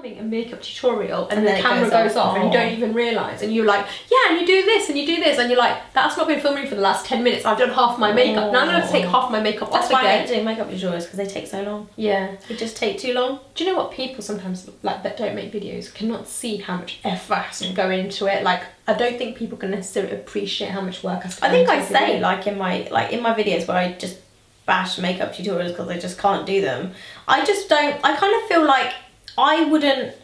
filming a makeup tutorial and the camera goes off and you don't even realise, and you're like, yeah, and you do this and you do this, and you're like, that's not been filming for the last 10 minutes, I've done half my makeup, now I'm going to take half my makeup off again. That's why I hate doing makeup tutorials, because they take so long. Yeah. They just take too long. Do you know what, people sometimes like that don't make videos cannot see how much effort has to go into it. Like, I don't think people can necessarily appreciate how much work has to go into it. I think I say, like in my videos where I just bash makeup tutorials because I just can't do them, I kind of feel like I wouldn't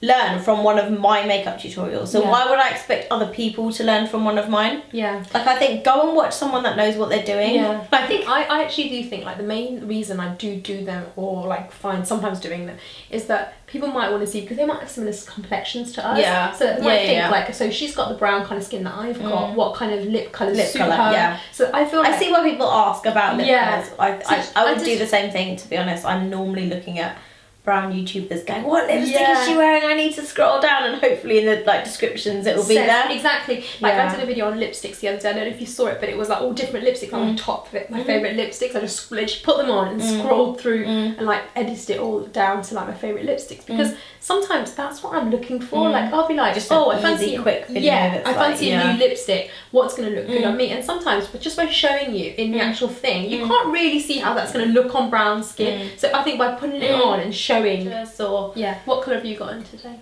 learn from one of my makeup tutorials, so why would I expect other people to learn from one of mine? Yeah. Like, I think go and watch someone that knows what they're doing. Yeah. But I think I actually do think like the main reason I do them, or like find sometimes doing them, is that people might want to see, because they might have similar complexions to us. Yeah. So they might think like, so she's got the brown kind of skin that I've got, what kind of lip colour suit her? Yeah. So I feel like, I see why people ask about lip colours. I would do the same thing, to be honest. I'm normally looking at brown YouTubers going, what lipstick is she wearing? I need to scroll down, and hopefully in the like descriptions it will be there. Exactly. Like I did a video on lipsticks the other day. I don't know if you saw it, but it was like all different lipsticks on the top of it. My favourite lipsticks. I just literally put them on and scrolled through and like edited it all down to like my favourite lipsticks, because sometimes that's what I'm looking for. Like I'll be like, just I fancy a quick video. I fancy a new lipstick. What's going to look good on me? And sometimes, but just by showing you in the actual thing, you can't really see how that's going to look on brown skin. So I think by putting it on and showing. What colour have you got in today?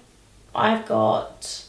I've got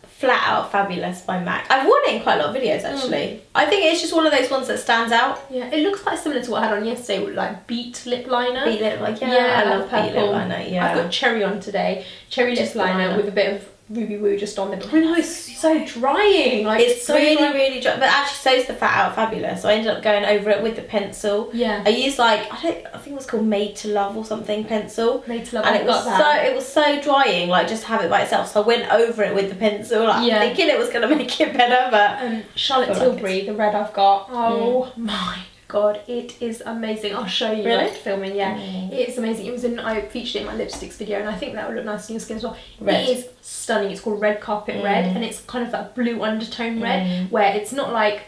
Flat Out Fabulous by MAC. I've worn it in quite a lot of videos actually. I think it's just one of those ones that stands out. Yeah, it looks quite similar to what I had on yesterday with like Beat lip liner. Beat lip, like I love Beat lip liner. Yeah, I've got Cherry on today. Cherry lip liner with a bit of Ruby Woo just on there, but I know it's so drying. Like it's so really dry. But actually, so's the Fat Out Fabulous. So I ended up going over it with the pencil. Yeah. I used like I think it was called Made to Love or something pencil. Made to Love. And it was so drying. Like just have it by itself. So I went over it with the pencil, like thinking it was gonna make it better. But Charlotte Tilbury, the red I've got. Oh my God, it is amazing. I'll show you after filming. Yeah, it is amazing. I featured it in my lipsticks video, and I think that would look nice on your skin as well. Red. It is stunning. It's called Red Carpet Red, and it's kind of that blue undertone red, where it's not like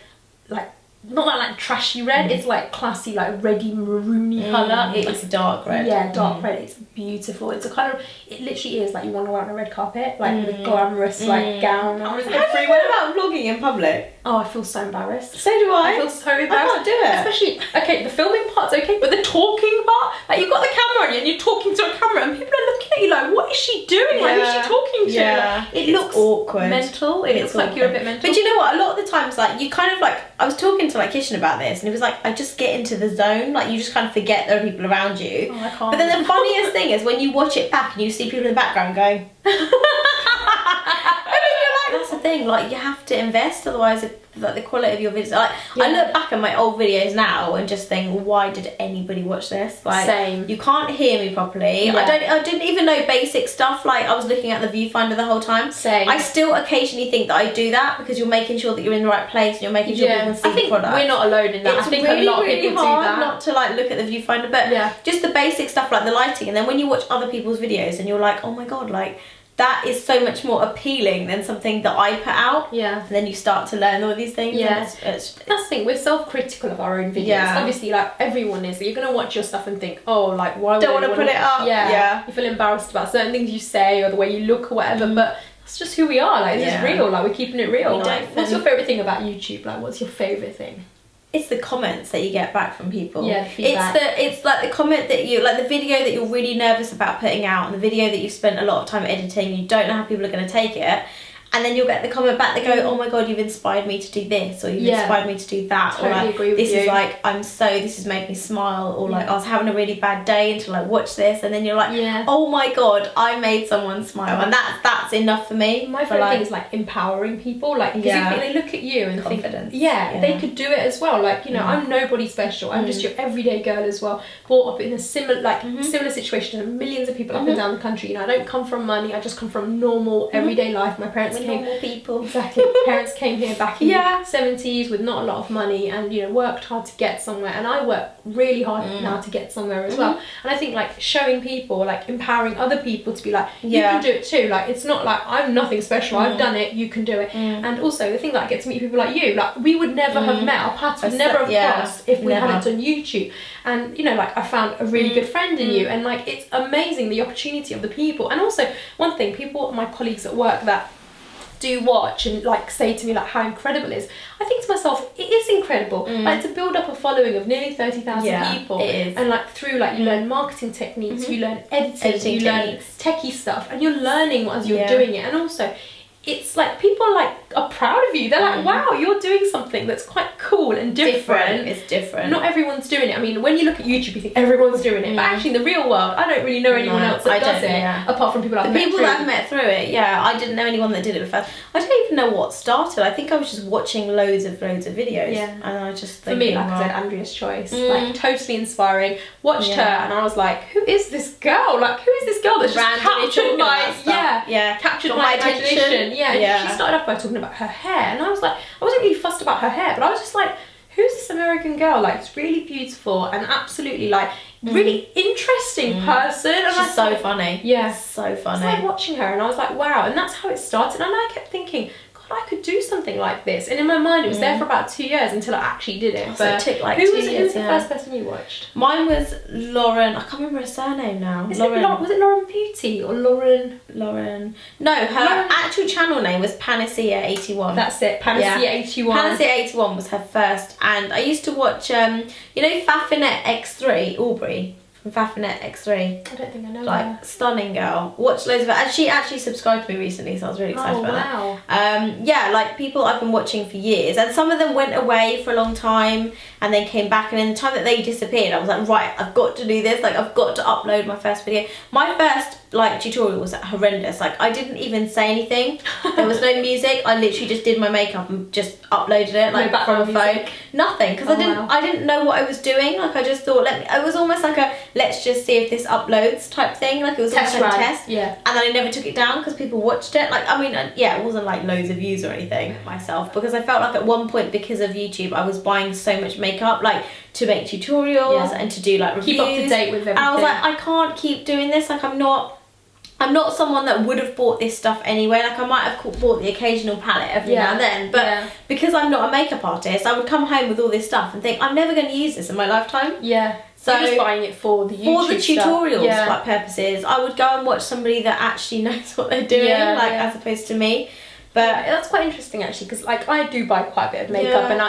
trashy red. It's like classy, like reddy maroony colour. It's like dark red. Yeah, dark red. It's beautiful. It's a kind of, it literally is like you want to go out on a red carpet, like with a glamorous like gown. How do you feel about vlogging in public? Oh, I feel so embarrassed. So do I. I feel so embarrassed. I can't do it. Especially, okay, the filming part's okay, but the talking part, like you've got the camera on you and you're talking to a camera and people are looking at you like, what is she doing? Like, who's she talking to? Yeah. Like, it looks awkward. Mental. It looks like you're a bit mental. But you know what? A lot of the times, like, you kind of like, I was talking to like Kishan about this, and it was like, I just get into the zone. Like, you just kind of forget there are people around you. Oh, I can't. But then the funniest thing is when you watch it back and you see people in the background going. That's the thing, like you have to invest, otherwise like the quality of your videos, like I look back at my old videos now and just think, why did anybody watch this? Like, same. You can't hear me properly. I didn't even know basic stuff, like I was looking at the viewfinder the whole time. Same. I still occasionally think that I do that because you're making sure that you're in the right place and you're making sure people can see the product. We're not alone in that. It's I think really, a lot of really people hard do that. not to like look at the viewfinder, but just the basic stuff like the lighting, and then when you watch other people's videos and you're like, oh my God, like that is so much more appealing than something that I put out. Yeah. And then you start to learn all these things. Yeah. That's the thing, we're self-critical of our own videos. Yeah. Obviously, like everyone is. You're going to watch your stuff and think, oh, like why would I want to put it up? Yeah. You feel embarrassed about certain things you say or the way you look or whatever, but that's just who we are. Like, it's just real. Like, we're keeping it real. Like, what's your favourite thing about YouTube? Like, what's your favourite thing? It's the comments that you get back from people. Yeah, the feedback. It's like the comment that you, like the video that you're really nervous about putting out and the video that you've spent a lot of time editing, you don't know how people are going to take it. And then you'll get the comment back that go, oh my God, you've inspired me to do this, or you've inspired me to do that, totally or like, agree with this you. is like, this has made me smile, or like, I was having a really bad day until I watched this, and then you're like, oh my God, I made someone smile, and that's enough for me. My favourite thing is like empowering people, like, because they look at you and confidence. think, they could do it as well. Like, you know, I'm nobody special. I'm just your everyday girl as well, brought up in a similar situation to millions of people up and down the country. You know, I don't come from money. I just come from normal everyday life. My parents parents came. Normal people. Exactly. Parents came here back in Yeah. the 70s with not a lot of money and, you know, worked hard to get somewhere. And I work really hard now to get somewhere as well. And I think, like, showing people, like, empowering other people to be like, you can do it too. Like, it's not like I'm nothing special. I've done it. You can do it. And also, the thing that I get to meet people like you, like, we would never have met. Our paths would never have crossed if we hadn't done YouTube. And, you know, like, I found a really good friend in you. And, like, it's amazing the opportunity of the people. And also, one thing, people, my colleagues at work that do watch and like say to me like how incredible it is, I think to myself, it is incredible. Like, to build up a following of nearly 30,000 people, it is. and like through like you learn marketing techniques, you learn editing you techniques. learn techie stuff, and you're learning as you're doing it. And also, it's like people like are proud of you. They're like, wow, you're doing something that's quite cool and different. It's different. Not everyone's doing it. I mean, when you look at YouTube, you think everyone's doing it, but actually in the real world, I don't really know anyone else that does it, apart from people I've met people that I've met through it. Yeah, I didn't know anyone that did it first. I don't even know what started. I think I was just watching loads of videos. Yeah, and I just for me, like I said, Andrea's Choice, like totally inspiring. Watched her, and I was like, who is this girl? Like, who is this girl that's just captured my captured my imagination? Yeah, she started off by talking about her hair, and I was like, I wasn't really fussed about her hair, but I was just like, who's this American girl? Like, it's really beautiful and absolutely like really interesting person. And she's so funny. Yeah, so funny. I was like watching her, and I was like, wow. And that's how it started. And I kept thinking, I could do something like this, and in my mind it was there for about 2 years until I actually did it. So it took like who 2 was years. the first person you watched? Mine was Lauren. I can't remember her surname now. Was it Lauren Beauty or Lauren? No, her actual channel name was Panacea81. That's it, Panacea81. Panacea81 was her first, and I used to watch, you know, Faffinette X3, Aubrey. Faffinette X3. I don't think I know her. Stunning girl. Watched loads of her, and she actually subscribed to me recently, so I was really excited about that. Yeah, like people I've been watching for years, and some of them went away for a long time and then came back, and in the time that they disappeared, I was like, right, I've got to do this. Like, I've got to upload my first video. My first like tutorial was horrendous. Like, I didn't even say anything. There was no music. I literally just did my makeup and just uploaded it like from a phone. Nothing, because I didn't know what I was doing. Like, I just thought, it was almost like a let's just see if this uploads type thing. Like, it was almost like a test. Yeah. And then I never took it down because people watched it. Like, I mean, yeah, it wasn't like loads of views or anything myself, because I felt like at one point, because of YouTube, I was buying so much makeup, like, to make tutorials and to do like reviews. Keep up to date with everything. And I was like, I can't keep doing this. Like, I'm not someone that would have bought this stuff anyway. Like, I might have bought the occasional palette every now and then, but because I'm not a makeup artist, I would come home with all this stuff and think, I'm never going to use this in my lifetime. Yeah. So you're just buying it for the YouTube for the tutorials like purposes. I would go and watch somebody that actually knows what they're doing, as opposed to me. But that's quite interesting actually, because like I do buy quite a bit of makeup, and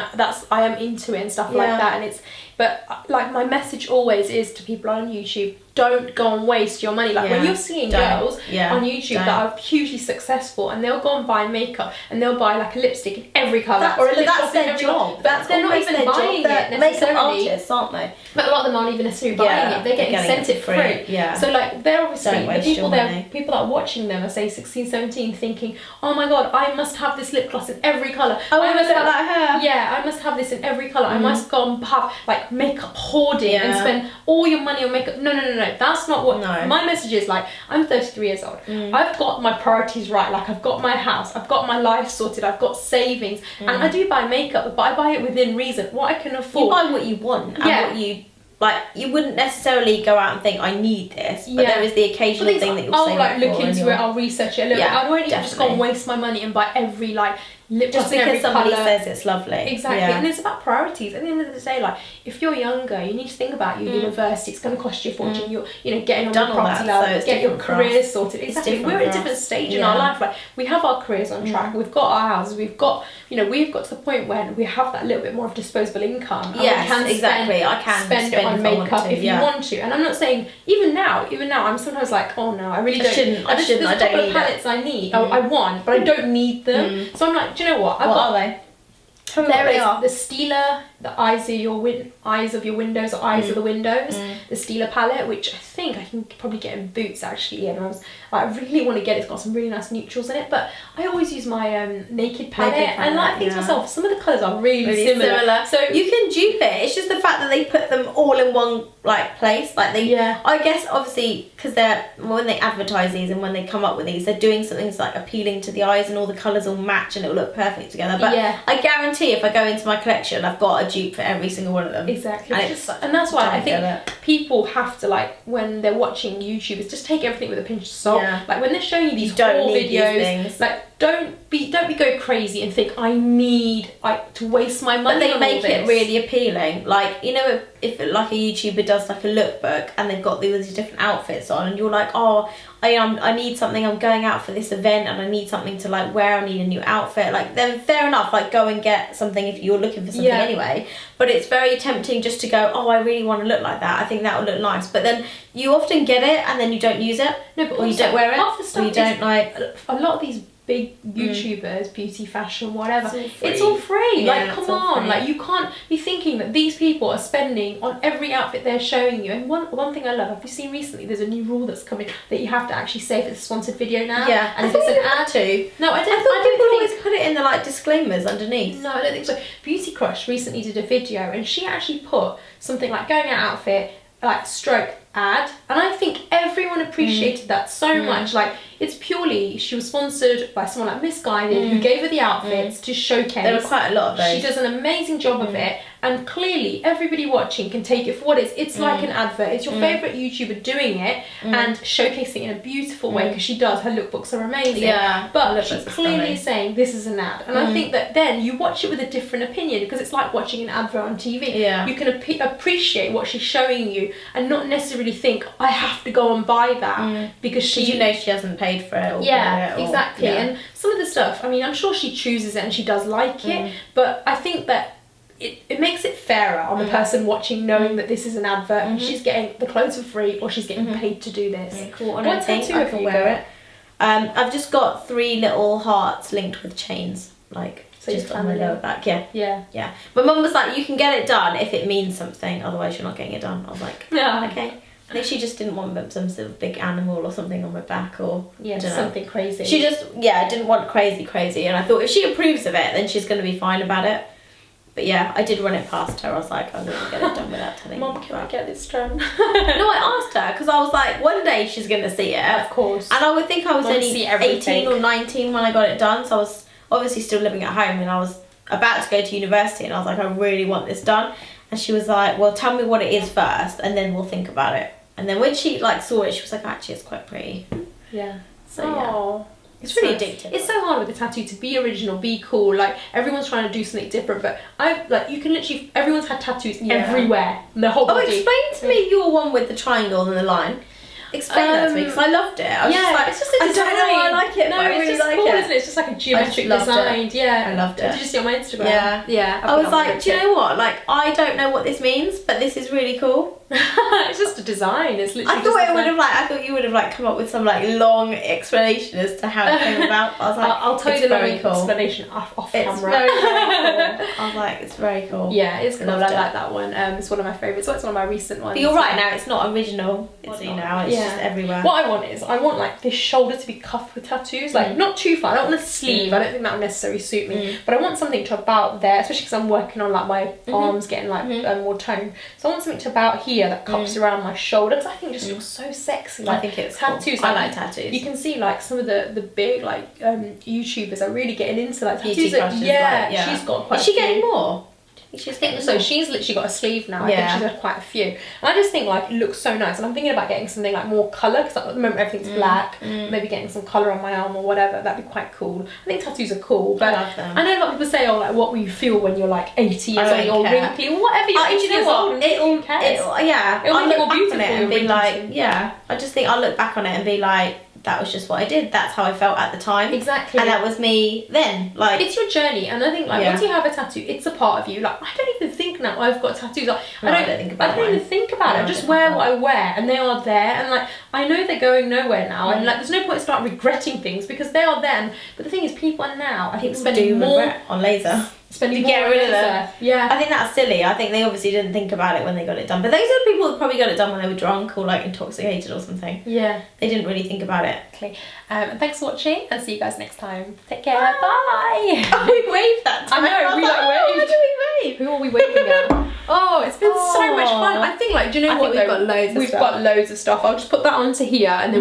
I am into it and stuff like that, and but like my message always is to people on YouTube, don't go and waste your money. Like when you're seeing girls on YouTube that are hugely successful, and they'll go and buy makeup, and they'll buy like a lipstick in every colour, or a lip gloss in every job. But they're not even buying it necessarily. Makeup artists, aren't they? But a lot of them aren't even necessarily buying it. They're getting sent it free. Yeah. So like they're obviously the people that are watching them are say 16, 17, thinking, oh my god, I must have this lip gloss in every colour. Oh, I must have like her. Yeah, I must have this in every colour. I must go and have like makeup hoarding and spend all your money on makeup. No. That's not what my message is. Like, I'm 33 years old. I've got my priorities right. Like, I've got my house, I've got my life sorted, I've got savings, and I do buy makeup, but I buy it within reason, what I can afford. You buy what you want and what you like. You wouldn't necessarily go out and think, I need this, but there is the occasional thing that you'll save like look into it, I'll research it a little bit. I'd already just go and waste my money and buy every like lip gloss in every somebody colour. says it's lovely. Exactly. And it's about priorities. At the end of the day, like, if you're younger, you need to think about your university. It's going to cost you a fortune. You're getting on the property ladder, get your career sorted. Exactly. We're at a different stage in our life. Like, we have our careers on track. We've got our houses. We've got to the point when we have that little bit more of disposable income. And exactly. I can spend it on makeup if you want to. And I'm not saying even now, I'm sometimes like, oh no, I really don't. I shouldn't. There's a couple of palettes I need. I want, but I don't need them. So I'm like, do you know what? What are they? There is the Stila the eyes of your windows, or eyes of the windows, the Stila palette, which I think I can probably get in Boots actually, and I really want to get it. It's got some really nice neutrals in it, but I always use my Naked palette, and I think to myself, some of the colours are really similar. So you can dupe it. It's just the fact that they put them all in one like place, like they. Yeah. I guess obviously because when they advertise these and when they come up with these, they're doing something that's like appealing to the eyes, and all the colours will match and it will look perfect together. But I guarantee if I go into my collection, I've got a dupe for every single one of them. Exactly. And that's why I think people have to, like, when they're watching YouTubers, just take everything with a pinch of salt. Yeah. Like when they're showing you these haul videos, like don't be go crazy and think I need to waste my money. But they make it really appealing. Like, you know, if like a YouTuber does like a lookbook and they've got these different outfits on, and you're like, oh, I need something, I'm going out for this event and I need something to like wear, I need a new outfit, like then fair enough, like go and get something if you're looking for something anyway. But it's very tempting just to go, oh, I really want to look like that, I think that would look nice, but then you often get it and then you don't use it. No, but or you don't wear it, half the stuff or you don't like a lot of these big YouTubers, beauty, fashion, whatever, it's all free. Like, come on, like you can't be thinking that these people are spending on every outfit they're showing you. And one thing I love, have you seen recently, there's a new rule that's coming that you have to actually say if it's a sponsored video now. Yeah. And if it's an ad to. No, I don't. I thought people always put it in the like disclaimers underneath. No, I don't think so. Beauty Crush recently did a video and she actually put something like going out outfit, like stroke ad, and I think everyone appreciated that so much. Like, it's purely, she was sponsored by someone like Miss Guided who gave her the outfits to showcase. There were quite a lot of those. She does an amazing job of it, and clearly everybody watching can take it for what it is. It's like an advert. It's your favourite YouTuber doing it and showcasing it in a beautiful way, because she does. Her lookbooks are amazing. Yeah, but she's clearly saying this is an ad, and I think that then you watch it with a different opinion, because it's like watching an advert on TV. Yeah. You can appreciate what she's showing you and not necessarily think I have to go and buy that because you know she hasn't paid for it. Or exactly. And some of the stuff, I mean, I'm sure she chooses it and she does like it, but I think that it makes it fairer on the person watching, knowing that this is an advert and she's getting the clothes for free or she's getting paid to do this. Yeah, cool. What tattoo have you got? I've just got 3 little hearts linked with chains, like so just on my lower back. Yeah. My mum was like, you can get it done if it means something, otherwise you're not getting it done. I was like, okay. I think she just didn't want some sort of big animal or something on my back, or something crazy. She just didn't want crazy, and I thought if she approves of it, then she's going to be fine about it. But yeah, I did run it past her. I was like, I'm going to get it done without telling Mum, can I get this done? No, I asked her because I was like, one day she's going to see it. Of course. And I would think I was only 18 or 19 when I got it done, so I was obviously still living at home, and I was about to go to university, and I was like, I really want this done. And she was like, well, tell me what it is first, and then we'll think about it. And then when she like saw it, she was like, actually, it's quite pretty. Yeah. So it's really addictive. It's so hard with the tattoo to be original, be cool. Like, everyone's trying to do something different, but you can literally, everyone's had tattoos everywhere, the whole body. Explain to me your one with the triangle and the line. Explain that to me, because I loved it. I was just like, it's just a design. I don't know why I like it, but I really like cool, it. Isn't it? It's just like a geometric design. Yeah, I loved it. Did you see it on my Instagram? Yeah. I was like, do you know what? Like, I don't know what this means, but this is really cool. It's just a design. It's literally. I thought you would have like come up with some like long explanation as to how it came about. I was like, I'll tell you the long explanation off camera. It's very cool. I was like, it's very cool. Yeah, it's cool. I like that one. It's one of my favourites. It's one of my recent ones. But you're right, now it's not original. It's now. It's just everywhere. What I want like this shoulder to be cuffed with tattoos, like not too far. I don't want a sleeve. I don't think that would necessarily suit me. But I want something to about there, especially because I'm working on like my arms getting like more tone. So I want something to about here that cups around my shoulder, because I think it just looks so sexy. Like, I think it's tattoos. Cool. I like tattoos. You can see like some of the big like YouTubers are really getting into like tattoos. Beauty crushes, she's got quite. Is she getting more? She's literally got a sleeve now. I think she's had quite a few, and I just think like it looks so nice, and I'm thinking about getting something like more colour, because at the moment everything's black. Maybe getting some colour on my arm or whatever, that'd be quite cool. I think tattoos are cool, but I love them. I know a lot of people say, oh, like what will you feel when you're like 80 years old or wrinkly, or whatever you're 80 years old, it'll look back on it and be like, I just think I'll look back on it and be like, that was just what I did. That's how I felt at the time. Exactly. And that was me then. Like, it's your journey, and I think like once you have a tattoo, it's a part of you. Like, I don't even think now I've got tattoos. Like, I don't even think about it. I just wear what I wear, and they are there, and like I know they're going nowhere now, and like there's no point to start regretting things because they are them. But the thing is, people are now, I think, spending more on laser. spending to get more rid of laser. them. Yeah. I think that's silly. I think they obviously didn't think about it when they got it done. But those are the people that probably got it done when they were drunk or like intoxicated or something. Yeah. They didn't really think about it. Exactly. And thanks for watching, and see you guys next time. Take care. Bye. Oh, we waved that time. I know, we like waved. waved. Why do we wave? Who are we waving at? Oh, it's been so much fun. I think, like, do you know what? We've got loads of We've stuff. got loads of stuff. I'll just put that onto here, and then